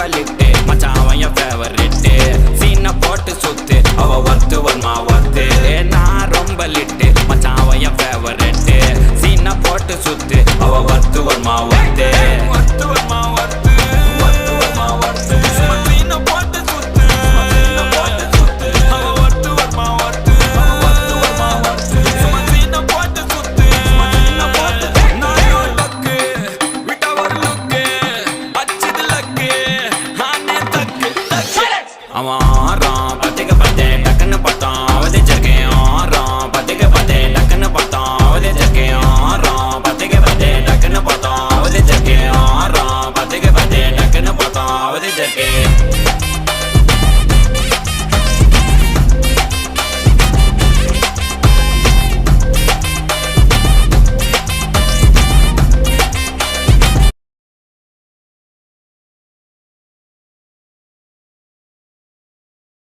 ரொம்ப லிட்டு மச்சான் அவன் என் ஃபேவரட் சீனை போட்டு சுத்து அவ ஒத்து வருமா ஒத்து நான் ரொம்ப லிட்டு மச்சான் அவன் என் ஃபேவரட் சீனை போட்டு சுத்து அவ ஒத்து வருமா ஒத்து ஒத்து வருமா ஒத்து ஒத்து வருமா ஒத்து சீனை போட்டு சுத்து சீனை போட்டு சுத்து அவ ஒத்து வருமா ஒத்து ஒத்து வருமா ஒத்து சீனை போட்டு சுத்து சீனை போட்டு நான் டக்கு விட்டா ஒரு லுக்கு அச்சது லக்கு ஆனே தக்கு அவன் ஆறான் பத்துக்கு பத்து டக்குன்னு பார்த்தான் அவதிச்சிருக்கேன் ஆறான் பத்துக்கு பத்து டக்குன்னு பார்த்தான் அவதிச்சிருக்கேன் ஆறான் பத்துக்கு பத்து டக்குன்னு பார்த்தான் அவதிச்சிருக்கேன் ஆறான் பத்துக்கு பத்து டக்குன்னு பார்த்தான் அவதிச்சிருக்கேன்